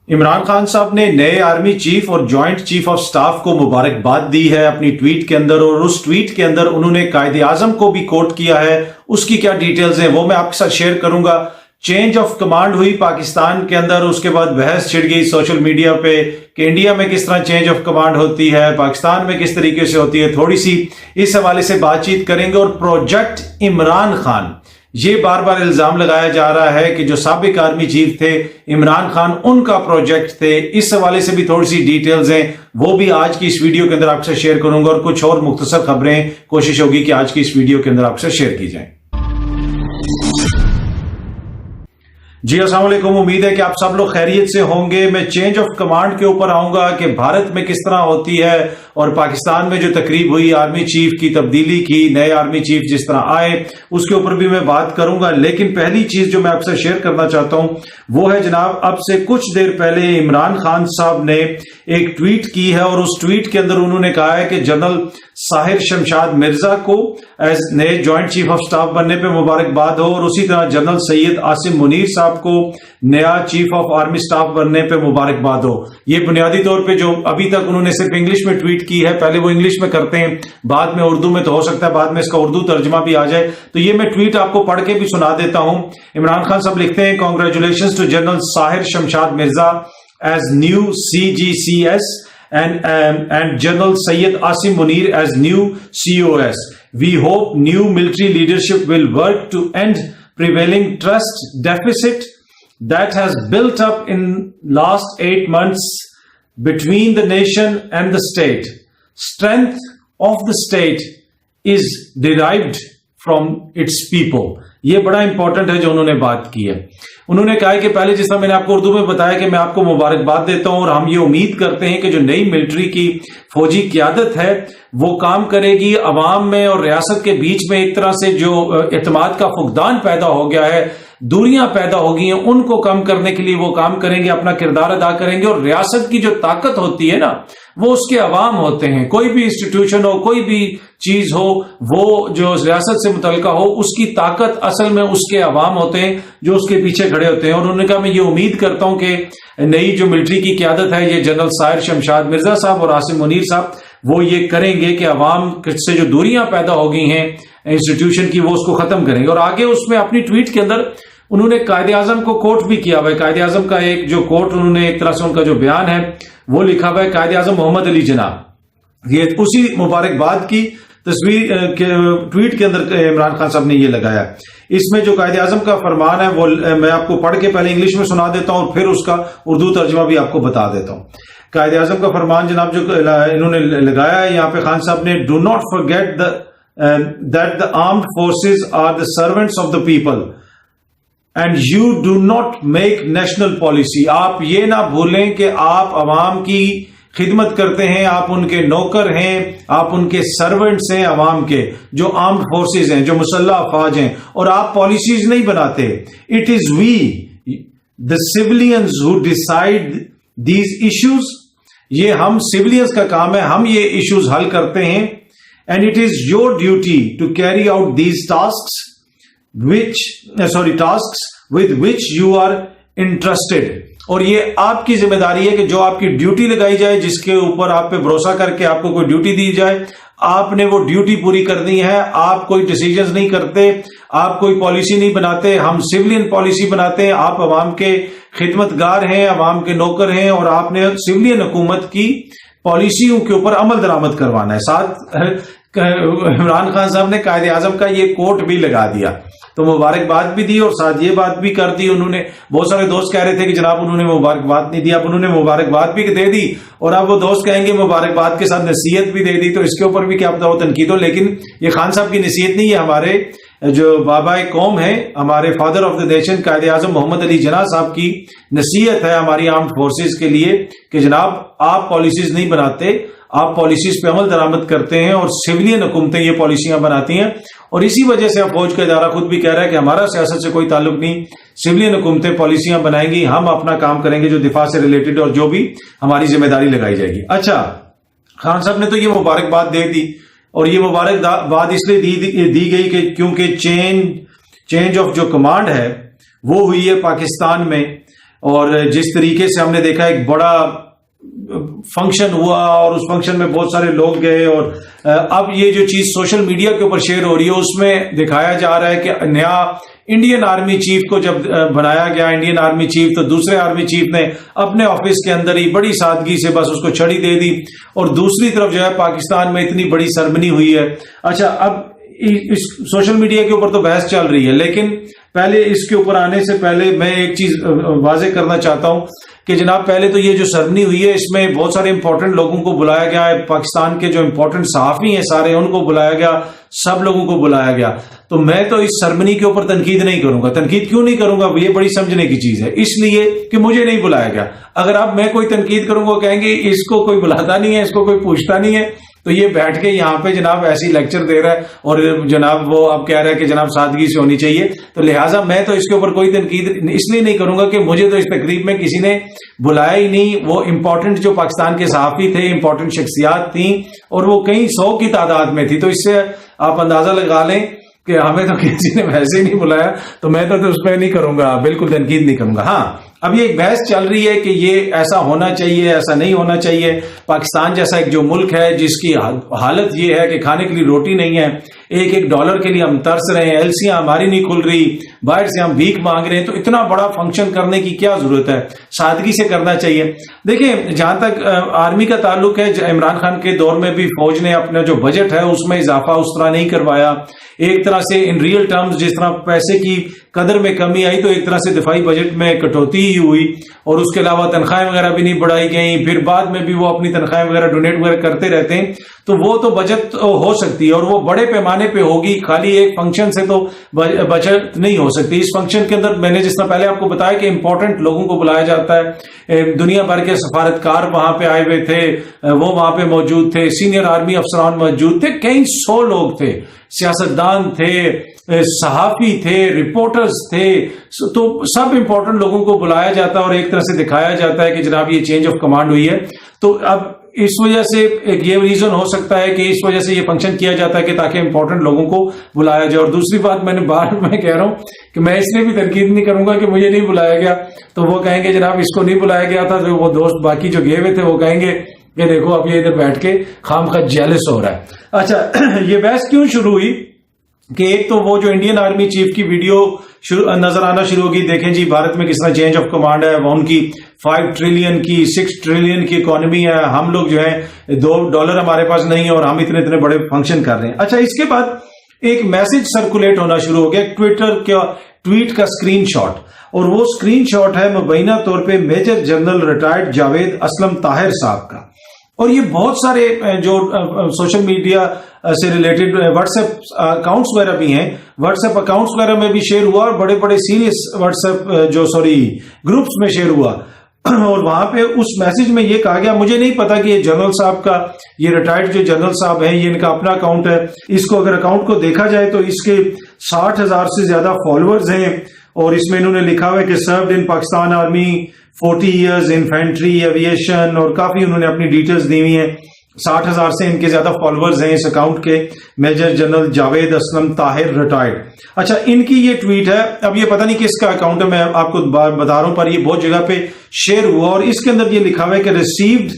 इमरान खान साहब ने नए आर्मी चीफ और जॉइंट चीफ ऑफ स्टाफ को मुबारकबाद दी है अपनी ट्वीट के अंदर, और उस ट्वीट के अंदर उन्होंने कायदे आजम को भी कोट किया है। उसकी क्या डिटेल्स हैं वो मैं आपके साथ शेयर करूंगा। चेंज ऑफ कमांड हुई पाकिस्तान के अंदर, उसके बाद बहस छिड़ गई सोशल मीडिया पे कि इंडिया में किस तरह चेंज ऑफ कमांड होती है, पाकिस्तान में किस तरीके से होती है। थोड़ी सी इस हवाले से बातचीत करेंगे। और प्रोजेक्ट इमरान खान, ये बार बार इल्जाम लगाया जा रहा है कि जो साबिक आर्मी चीफ थे इमरान खान, उनका प्रोजेक्ट थे। इस हवाले से भी थोड़ी सी डिटेल्स हैं, वो भी आज की इस वीडियो के अंदर आपसे शेयर करूंगा। और कुछ और मुख्तसर खबरें कोशिश होगी कि आज की इस वीडियो के अंदर आपसे शेयर की जाए। जी अस्सलाम वालेकुम, उम्मीद है कि आप सब लोग खैरियत से होंगे। मैं चेंज ऑफ कमांड के ऊपर आऊंगा कि भारत में किस तरह होती है, और पाकिस्तान में जो तकरीब हुई आर्मी चीफ की तब्दीली की, नए आर्मी चीफ जिस तरह आए, उसके ऊपर भी मैं बात करूंगा। लेकिन पहली चीज जो मैं आपसे शेयर करना चाहता हूं वो है जनाब, अब से कुछ देर पहले इमरान खान साहब ने एक ट्वीट की है, और उस ट्वीट के अंदर उन्होंने कहा है कि जनरल साहिर शमशाद मिर्जा को एज नए जॉइंट चीफ ऑफ स्टाफ बनने पे मुबारकबाद हो, और उसी तरह जनरल सैयद आसिम मुनीर साहब को नया चीफ ऑफ आर्मी स्टाफ बनने पे मुबारकबाद हो। ये बुनियादी तौर पे जो अभी तक उन्होंने सिर्फ इंग्लिश में ट्वीट की है, पहले वो इंग्लिश में करते हैं, बाद में उर्दू में, तो हो सकता है बाद में इसका उर्दू तर्जमा भी आ जाए। तो ये मैं ट्वीट आपको पढ़ के भी सुना देता हूं। इमरान खान साहब लिखते हैं, congratulations to general Sahir Shamshad Mirza as new CGCS and General Syed Asim Munir as new COS. We hope new military leadership will work to end prevailing trust deficit that has built up in last 8 months between the nation and the state. Strength of the state is derived from its people. ये बड़ा important है जो उन्होंने बात की है। उन्होंने कहा है कि पहले जिस तरह मैंने आपको उर्दू में बताया कि मैं आपको मुबारकबाद देता हूं, और हम ये उम्मीद करते हैं कि जो नई मिलिट्री की फौजी क़यादत है वो काम करेगी अवाम में और रियासत के बीच में। एक तरह से जो एतमाद का फुकदान पैदा हो गया है, दूरियां पैदा हो गई हैं, उनको कम करने के लिए वो काम करेंगे, अपना किरदार अदा करेंगे। और रियासत की जो ताकत होती है ना, वो उसके अवाम होते हैं। कोई भी इंस्टीट्यूशन हो, कोई भी चीज हो, वो जो रियासत से मुतल्लिका हो, उसकी ताकत असल में उसके अवाम होते हैं जो उसके पीछे खड़े होते हैं। और उन्होंने कहा मैं ये उम्मीद करता हूं कि नई जो मिलिट्री की क्यादत है, ये जनरल साहिर शमशाद मिर्जा साहब और आसिम मुनीर साहब, वो ये करेंगे कि अवाम से जो दूरियां पैदा हो गई हैं इंस्टीट्यूशन की, वो उसको खत्म करेंगे। और आगे उसमें अपनी ट्वीट के अंदर उन्होंने कायदे आजम को कोट भी किया हुआ है। कायदे आजम का एक जो कोट उन्होंने, एक तरह से उनका जो बयान है वो लिखा हुआ है, कायदे आजम मोहम्मद अली जनाब। ये उसी मुबारकबाद की तस्वीर ट्वीट के अंदर इमरान खान साहब ने ये लगाया। इसमें जो कायदे आजम का फरमान है वो मैं आपको पढ़ के पहले इंग्लिश में सुना देता हूं, और फिर उसका उर्दू तर्जमा भी आपको बता देता हूं। कायदे आजम का फरमान जनाब जो इन्होंने लगाया है यहाँ पे खान साहब ने, do not forget that the armed forces are the servants of the people and you do not make national policy. आप ये ना भूलें कि आप अवाम की खिदमत करते हैं, आप उनके नौकर हैं, आप उनके सर्वेंट्स हैं अवाम के, जो आर्म्ड फोर्सेज हैं, जो मुसल्लह अफवाज हैं, और आप पॉलिसीज नहीं बनाते। It is we the civilians who decide these issues. ये हम सिविलियंस का काम है, हम ये इश्यूज हल करते हैं। And it is your duty to carry out these tasks with which you are entrusted। और ये आपकी जिम्मेदारी है कि जो आपकी ड्यूटी लगाई जाए, जिसके ऊपर आप पे भरोसा करके आपको कोई ड्यूटी दी जाए, आपने वो ड्यूटी पूरी करनी है। आप कोई डिसीजंस नहीं करते, आप कोई पॉलिसी नहीं बनाते, हम सिविलियन पॉलिसी बनाते हैं। आप अवाम के खिदमतगार हैं, अवाम के नौकर हैं, और आपने सिविलियन हुकूमत की पॉलिसियों के ऊपर अमल दरामद करवाना है। साथ इमरान खान साहब ने कायदे आजम का ये कोट भी लगा दिया, तो मुबारकबाद भी दी और साथ ये बात भी कर दी उन्होंने। बहुत सारे दोस्त कह रहे थे कि जनाब उन्होंने मुबारकबाद नहीं दी, अब उन्होंने मुबारकबाद भी दे दी, और अब वो दोस्त कहेंगे मुबारकबाद के साथ नसीहत भी दे दी, तो इसके ऊपर भी क्या पता हो तनकीद हो। लेकिन ये खान साहब की नसीहत नहीं है, हमारे जो बाबा कौम है, हमारे फादर ऑफ द नेशन कायदे आजम मोहम्मद अली जिन्ना साहब की नसीहत है हमारी आर्म्ड फोर्सेज के लिए कि जनाब आप पॉलिसीज नहीं बनाते, आप पॉलिसीज पे अमल दरामद करते हैं, और सिविलियन हुकूमतें ये पॉलिसियां बनाती हैं। और इसी वजह से अब फौज का इदारा खुद भी कह रहा है कि हमारा सियासत से कोई ताल्लुक नहीं, सिविलियन हुकूमतें पॉलिसियां बनाएंगी, हम अपना काम करेंगे जो दिफा से रिलेटेड और जो भी हमारी जिम्मेदारी लगाई जाएगी। अच्छा, खान साहब ने तो ये मुबारकबाद दे दी, और ये मुबारकबाद इसलिए दी गई कि क्योंकि चेंज ऑफ जो कमांड है वो हुई है पाकिस्तान में। اور جس طریقے سے ہم نے دیکھا ایک بڑا فنکشن ہوا اور اس فنکشن میں بہت سارے لوگ گئے، اور اب یہ جو چیز سوشل میڈیا کے اوپر شیئر ہو رہی ہے اس میں دکھایا جا رہا ہے کہ نیا انڈین آرمی چیف کو جب بنایا گیا انڈین آرمی چیف، تو دوسرے آرمی چیف نے اپنے آفس کے اندر ہی بڑی سادگی سے بس اس کو چھڑی دے دی، اور دوسری طرف جو ہے پاکستان میں اتنی بڑی سرمنی ہوئی ہے۔ اچھا، اب اس سوشل میڈیا کے اوپر تو بحث چل رہی ہے، لیکن پہلے اس کے اوپر آنے سے پہلے میں ایک چیز واضح کرنا چاہتا ہوں کہ جناب پہلے تو یہ جو سرمنی ہوئی ہے اس میں بہت سارے امپورٹنٹ لوگوں کو بلایا گیا ہے، پاکستان کے جو امپورٹنٹ صحافی ہیں سارے ان کو بلایا گیا، سب لوگوں کو بلایا گیا۔ تو میں تو اس سرمنی کے اوپر تنقید نہیں کروں گا۔ تنقید کیوں نہیں کروں گا؟ یہ بڑی سمجھنے کی چیز ہے، اس لیے کہ مجھے نہیں بلایا گیا۔ اگر اب میں کوئی تنقید کروں گا کہیں گے اس کو کوئی بلاتا نہیں ہے، اس کو کوئی پوچھتا نہیں ہے، تو یہ بیٹھ کے یہاں پہ جناب ایسی لیکچر دے رہا ہے اور جناب وہ اب کہہ رہا ہے کہ جناب سادگی سے ہونی چاہیے۔ تو لہٰذا میں تو اس کے اوپر کوئی تنقید اس لیے نہیں کروں گا کہ مجھے تو اس تقریب میں کسی نے بلایا ہی نہیں۔ وہ امپورٹنٹ جو پاکستان کے صحافی تھے، امپورٹنٹ شخصیات تھیں، اور وہ کئی 100 کی تعداد میں تھی، تو اس سے آپ اندازہ لگا لیں کہ ہمیں تو کسی نے ویسے ہی نہیں بلایا، تو میں تو اس پہ نہیں کروں گا، بالکل تنقید نہیں کروں گا۔ ہاں، اب یہ ایک بحث چل رہی ہے کہ یہ ایسا ہونا چاہیے، ایسا نہیں ہونا چاہیے۔ پاکستان جیسا ایک جو ملک ہے جس کی حالت یہ ہے کہ کھانے کے لیے روٹی نہیں ہے، ایک ڈالر کے لیے ہم ترس رہے ہیں، ایلسیاں ہماری نہیں کھل رہی، باہر سے ہم بھیک مانگ رہے ہیں، تو اتنا بڑا فنکشن کرنے کی کیا ضرورت ہے؟ سادگی سے کرنا چاہیے۔ دیکھیں، جہاں تک آرمی کا تعلق ہے، عمران خان کے دور میں بھی فوج نے اپنا جو بجٹ ہے اس میں اضافہ اس طرح نہیں کروایا۔ ایک طرح سے ان ریئل ٹرمز جس طرح پیسے کی قدر میں کمی آئی، تو ایک طرح سے دفاعی بجٹ میں کٹوتی ہی ہوئی، اور اس کے علاوہ تنخواہیں وغیرہ بھی نہیں بڑھائی گئیں۔ پھر بعد میں بھی وہ اپنی تنخواہیں وغیرہ ڈونیٹ وغیرہ کرتے رہتے ہیں، تو وہ تو بچت ہو سکتی ہے، اور وہ بڑے پیمانے پہ ہوگی، خالی ایک فنکشن سے تو بچت نہیں ہو سکتی۔ اس فنکشن کے اندر میں نے جس طرح پہلے آپ کو بتایا کہ امپورٹنٹ لوگوں کو بلایا جاتا ہے، دنیا بھر کے سفارتکار وہاں پہ آئے ہوئے تھے، وہ وہاں پہ موجود تھے، سینئر آرمی افسران موجود تھے، کئی 100 لوگ تھے، سیاستدان تھے، صحافی تھے، رپورٹرز تھے، تو سب امپورٹنٹ لوگوں کو بلایا جاتا ہے اور ایک طرح سے دکھایا جاتا ہے کہ جناب یہ چینج آف کمانڈ ہوئی ہے۔ تو اب اس وجہ سے ایک یہ ریزن ہو سکتا ہے کہ اس وجہ سے یہ فنکشن کیا جاتا ہے کہ تاکہ امپورٹنٹ لوگوں کو بلایا جائے۔ اور دوسری بات میں نے میں کہہ رہا ہوں کہ میں اس لیے بھی تنقید نہیں کروں گا کہ مجھے نہیں بلایا گیا، تو وہ کہیں گے جناب اس کو نہیں بلایا گیا تھا، تو وہ دوست باقی جو گئے ہوئے تھے وہ کہیں گے کہ دیکھو اب یہ ادھر بیٹھ کے خام خواہ جیلس ہو رہا ہے۔ اچھا، یہ بحث کیوں شروع ہوئی کہ ایک تو وہ جو انڈین آرمی چیف کی ویڈیو نظر آنا شروع ہوگی، دیکھیں جی بھارت میں کس طرح چینج آف کمانڈ ہے، وہ ان کی 5 ٹریلین کی 6 ٹریلین کی اکانومی ہے، ہم لوگ جو ہے $2 ہمارے پاس نہیں ہے اور ہم اتنے بڑے فنکشن کر رہے ہیں۔ اچھا، اس کے بعد ایک میسج سرکولیٹ ہونا شروع ہو گیا، ٹویٹر کا ٹویٹ کا اسکرین شاٹ، اور وہ اسکرین شاٹ ہے مبینہ طور پہ major general retired Javed Aslam Tahir صاحب کا۔ اور یہ بہت سارے جو سوشل میڈیا سے ریلیٹڈ واٹس ایپ اکاؤنٹس وغیرہ بھی ہیں، واٹس ایپ اکاؤنٹس وغیرہ میں بھی شیئر ہوا، اور بڑے بڑے سیریس واٹس ایپ گروپس میں شیئر ہوا، اور وہاں پہ اس میسج میں یہ کہا گیا، مجھے نہیں پتا کہ یہ جنرل صاحب کا، یہ ریٹائرڈ جو جنرل صاحب ہیں، یہ ان کا اپنا اکاؤنٹ ہے، اس کو اگر اکاؤنٹ کو دیکھا جائے تو اس کے 60,000 سے زیادہ فالوورز ہیں، اور اس میں انہوں نے لکھا ہوا ہے کہ served in Pakistan army 40 years, infantry, aviation, اور کافی انہوں نے اپنی ڈیٹیلز دی ہوئی ہیں۔ 60,000 سے ان کے زیادہ فالوورز ہیں اس اکاؤنٹ کے، major general Javed Aslam Tahir retired. اچھا، ان کی یہ ٹویٹ ہے، اب یہ پتہ نہیں کس کا اکاؤنٹ ہے، میں آپ کو بتا رہا ہوں، پر یہ بہت جگہ پہ شیئر ہوا، اور اس کے اندر یہ لکھا ہوا ہے کہ ریسیوڈ،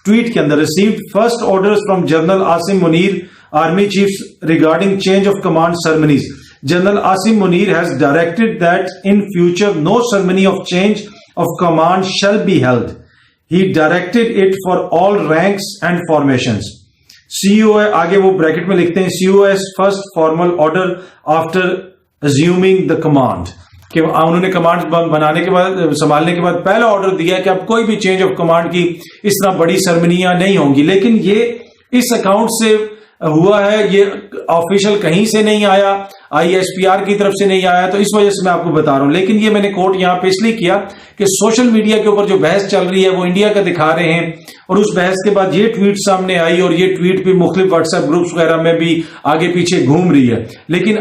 ٹویٹ کے اندر received first orders from general Asim Munir army chief regarding change of command ceremonies. General Asim Munir has directed that in future no ceremony of change of command shall be held. He directed it for all ranks and formations. CEO آگے وہ bracket میں لکھتے ہیں COS first formal order after assuming the command. کہ انہوں نے command بنانے کے بعد، سنبھالنے کے بعد پہلا آرڈر دیا کہ اب کوئی بھی چینج آف کمانڈ کی اس طرح بڑی سرمنیاں نہیں ہوں گی۔ لیکن یہ اس اکاؤنٹ سے ہوا ہے، یہ آفیشل کہیں سے نہیں آیا، ISPR کی طرف سے نہیں آیا، تو اس وجہ سے میں آپ کو بتا رہا ہوں۔ لیکن یہ میں نے کوٹ یہاں پہ اس لیے کیا کہ سوشل میڈیا کے اوپر جو بحث چل رہی ہے وہ انڈیا کا دکھا رہے ہیں، اور اس بحث کے بعد یہ ٹویٹ سامنے آئی، اور یہ ٹویٹ بھی مختلف واٹس ایپ گروپس وغیرہ میں بھی آگے پیچھے گھوم رہی ہے۔ لیکن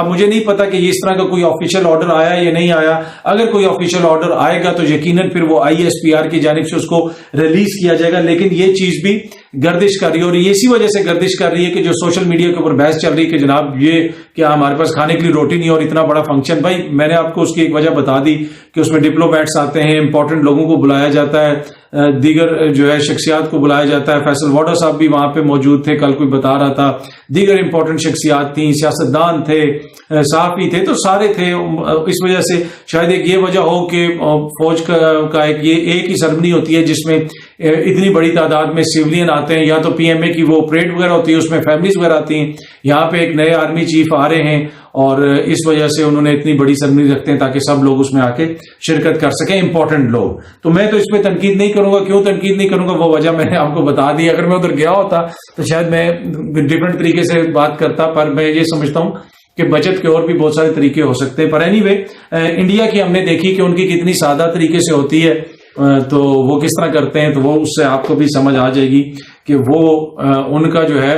مجھے نہیں پتا کہ اس طرح کا کوئی آفیشیل آرڈر آیا یا نہیں آیا۔ اگر کوئی آفیشیل آرڈر آئے گا تو یقیناً پھر وہ ISPR کی جانب سے اس کو ریلیز کیا جائے گا۔ لیکن یہ چیز بھی गर्दिश कर रही है, और ये इसी वजह से गर्दिश कर रही है कि जो सोशल मीडिया के ऊपर बहस चल रही है कि जनाब ये क्या हमारे पास खाने के लिए रोटी नहीं और इतना बड़ा फंक्शन। भाई मैंने आपको उसकी एक वजह बता दी कि उसमें डिप्लोमेट्स आते हैं, इंपॉर्टेंट लोगों को बुलाया जाता है, दीगर जो है शख्सियात को बुलाया जाता है। फैसल वाडा साहब भी वहां पे मौजूद थे, कल कोई बता रहा था, दीगर इंपॉर्टेंट शख्सियात थी, सियासतदान थे, सहाफी थे, तो सारे थे। इस वजह से शायद एक ये वजह हो कि फौज का एक ही सेरेमनी होती है जिसमें इतनी बड़ी तादाद में सिविलियन आते हैं, या तो पीएमए की वो परेड वगैरह होती है उसमें फैमिलीज वगैरह आती हैं। यहाँ पे एक नए आर्मी चीफ आ रहे हैं और इस वजह से उन्होंने इतनी बड़ी सेरेमनी रखते हैं ताकि सब लोग उसमें आके शिरकत कर सकें, इंपॉर्टेंट लोग। तो मैं तो इस पर तनकीद नहीं करूंगा। क्यों तनकीद नहीं करूंगा, वो वजह मैंने आपको बता दी। अगर मैं उधर गया होता तो शायद मैं डिफरेंट तरीके से बात करता, पर मैं ये समझता हूं कि बचत के और भी बहुत सारे तरीके हो सकते हैं। पर एनीवे, इंडिया की हमने देखी कि उनकी कितनी सादा तरीके से होती है, तो वो किस तरह करते हैं, तो वो उससे आपको भी समझ आ जाएगी कि वो उनका जो है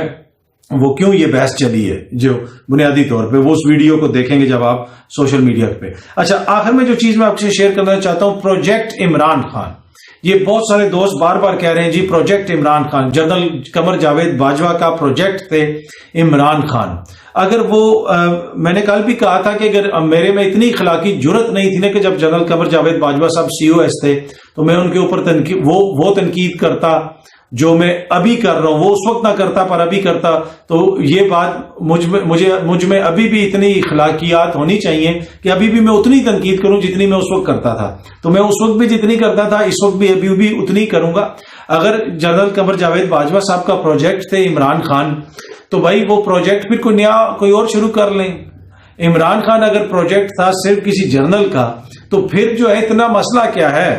वो क्यों ये बहस चली है, जो बुनियादी तौर पे वो उस वीडियो को देखेंगे जब आप सोशल मीडिया पे। अच्छा, आखिर में जो चीज मैं आपसे शेयर करना चाहता हूं, प्रोजेक्ट इमरान खान। ये बहुत सारे दोस्त बार बार कह रहे हैं जी प्रोजेक्ट इमरान खान, जनरल कमर जावेद बाजवा का प्रोजेक्ट थे इमरान खान। अगर वो मैंने कल भी कहा था कि अगर मेरे में इतनी इखलाकी जुर्रत नहीं थी ना कि जब जनरल कमर जावेद बाजवा साहब COS थे तो मैं उनके ऊपर वो तनकीद करता जो मैं अभी कर रहा हूं, वो उस वक्त ना करता पर अभी करता, तो ये बात मुझ में अभी भी इतनी इखलाकियात होनी चाहिए कि अभी भी मैं उतनी तनकीद करूं जितनी मैं उस वक्त करता था। तो मैं उस वक्त भी जितनी करता था, इस वक्त भी अभी भी उतनी करूंगा। अगर जनरल कमर जावेद बाजवा साहब का प्रोजेक्ट थे इमरान खान, तो भाई वो प्रोजेक्ट फिर कोई और शुरू कर लें। इमरान खान अगर प्रोजेक्ट था सिर्फ किसी जर्नल का, तो फिर जो है इतना मसला क्या है?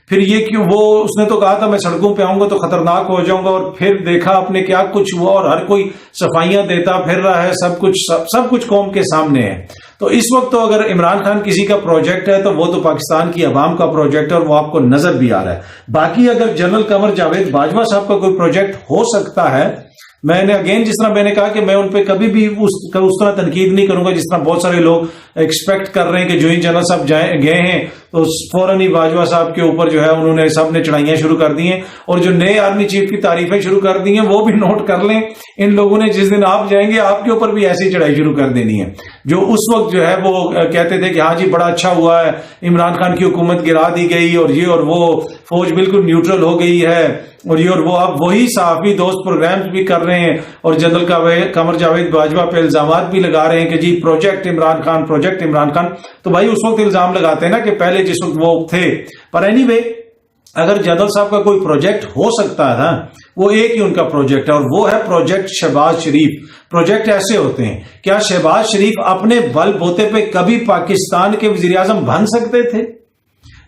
फिर ये क्यों, वो उसने तो कहा था मैं सड़कों पे आऊंगा तो खतरनाक हो जाऊंगा, और फिर देखा आपने क्या कुछ हुआ, और हर कोई सफाइयां देता फिर रहा है, सब कुछ कौम के सामने है। तो इस वक्त तो अगर इमरान खान किसी का प्रोजेक्ट है तो वो तो पाकिस्तान की आवाम का प्रोजेक्ट है, और वो आपको नजर भी आ रहा है। बाकी अगर जनरल कमर जावेद बाजवा साहब का कोई प्रोजेक्ट हो सकता है, मैंने अगेन जिस तरह मैंने कहा कि मैं उन पे कभी भी उस तरह तनकीद नहीं करूंगा जिस तरह बहुत सारे लोग एक्सपेक्ट कर रहे हैं कि जो ही जनरल साहब गए हैं तो फौरन ही बाजवा साहब के ऊपर जो है उन्होंने सबने चढ़ाइयां शुरू कर दी हैं, और जो नए आर्मी चीफ की तारीफें शुरू कर दी हैं वो भी नोट कर लें। इन लोगों ने जिस दिन आप जाएंगे आपके ऊपर भी ऐसी चढ़ाई शुरू कर देनी है। जो उस वक्त जो है वो कहते थे कि हाँ जी बड़ा अच्छा हुआ है, इमरान खान की हुकूमत गिरा दी गई और ये और वो, फौज बिल्कुल न्यूट्रल हो गई है और ये और वो, अब वही सहाफी दोस्त प्रोग्राम्स भी कर रहे हैं और जनरल कमर जावेद बाजवा पे इल्जामात भी लगा रहे हैं कि जी प्रोजेक्ट इमरान खान, प्रोजेक्ट इमरान खान। तो भाई उस वक्त इल्जाम लगाते हैं ना कि पहले जिस वक्त वो थे। पर एनीवे, अगर जनरल साहब का कोई प्रोजेक्ट हो सकता है ना, वो एक ही उनका प्रोजेक्ट है और वो है प्रोजेक्ट शहबाज शरीफ। प्रोजेक्ट ऐसे होते हैं, क्या शहबाज शरीफ अपने बल बोते पे कभी पाकिस्तान के वजीर आजम बन सकते थे?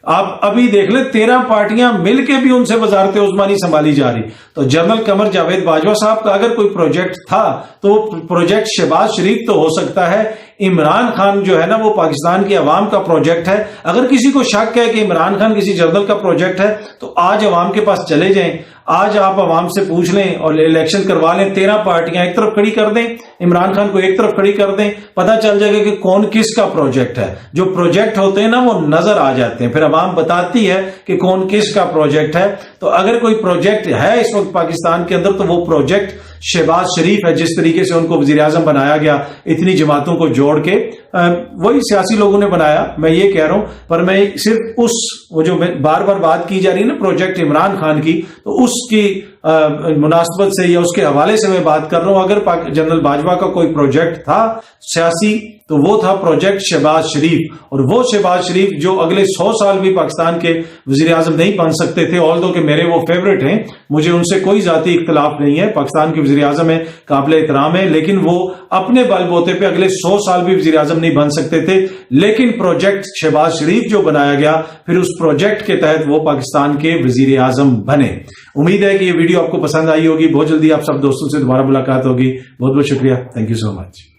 आप अभी देख ले 13 पार्टियां मिलके भी उनसे वजारत उस्मानी संभाली जा रही। तो जनरल कमर जावेद बाजवा साहब का अगर कोई प्रोजेक्ट था तो प्रोजेक्ट शहबाज शरीफ तो हो सकता है। इमरान खान जो है ना वो पाकिस्तान की आवाम का प्रोजेक्ट है। अगर किसी को शक है कि इमरान खान किसी जनरल का प्रोजेक्ट है तो आज आवाम के पास चले जाएं, आज आप आवाम से पूछ लें और इलेक्शन करवा लें। 13 पार्टियां एक तरफ खड़ी कर दें, इमरान खान को एक तरफ खड़ी कर दें, पता चल जाएगा कि कौन किसका प्रोजेक्ट है। जो प्रोजेक्ट होते हैं ना वो नजर आ जाते हैं, फिर आवाम बताती है कि कौन किसका प्रोजेक्ट है। तो अगर कोई प्रोजेक्ट है इस वक्त पाकिस्तान के अंदर तो वो प्रोजेक्ट शहबाज शरीफ है। जिस तरीके से उनको वजीर आजम बनाया गया, इतनी जमातों को जोड़ के, वही सियासी लोगों ने बनाया, मैं ये कह रहा हूं। पर मैं सिर्फ वो जो बार बार बात की जा रही है ना प्रोजेक्ट इमरान खान की, तो उसकी मुनासबत से या उसके हवाले से मैं बात कर रहा हूं। अगर जनरल बाजवा का कोई प्रोजेक्ट था सियासी तो वो था प्रोजेक्ट शहबाज शरीफ। और वो शहबाज शरीफ जो अगले 100 साल भी पाकिस्तान के वजीर आजम नहीं बन सकते थे, ऑल्दो कि मेरे वो फेवरेट हैं, मुझे उनसे कोई जाती इख्तलाफ नहीं है, पाकिस्तान के वजीर आजम है, काबिल एहतराम है, लेकिन वो अपने बलबोते पे अगले 100 साल भी वजीर आजम नहीं बन सकते थे। लेकिन प्रोजेक्ट शहबाज शरीफ जो बनाया गया, फिर उस प्रोजेक्ट के तहत वो पाकिस्तान के वजीर आजम बने। उम्मीद है कि ये वीडियो आपको पसंद आई होगी। बहुत जल्दी आप सब दोस्तों से दोबारा मुलाकात होगी। बहुत बहुत शुक्रिया, थैंक यू सो मच।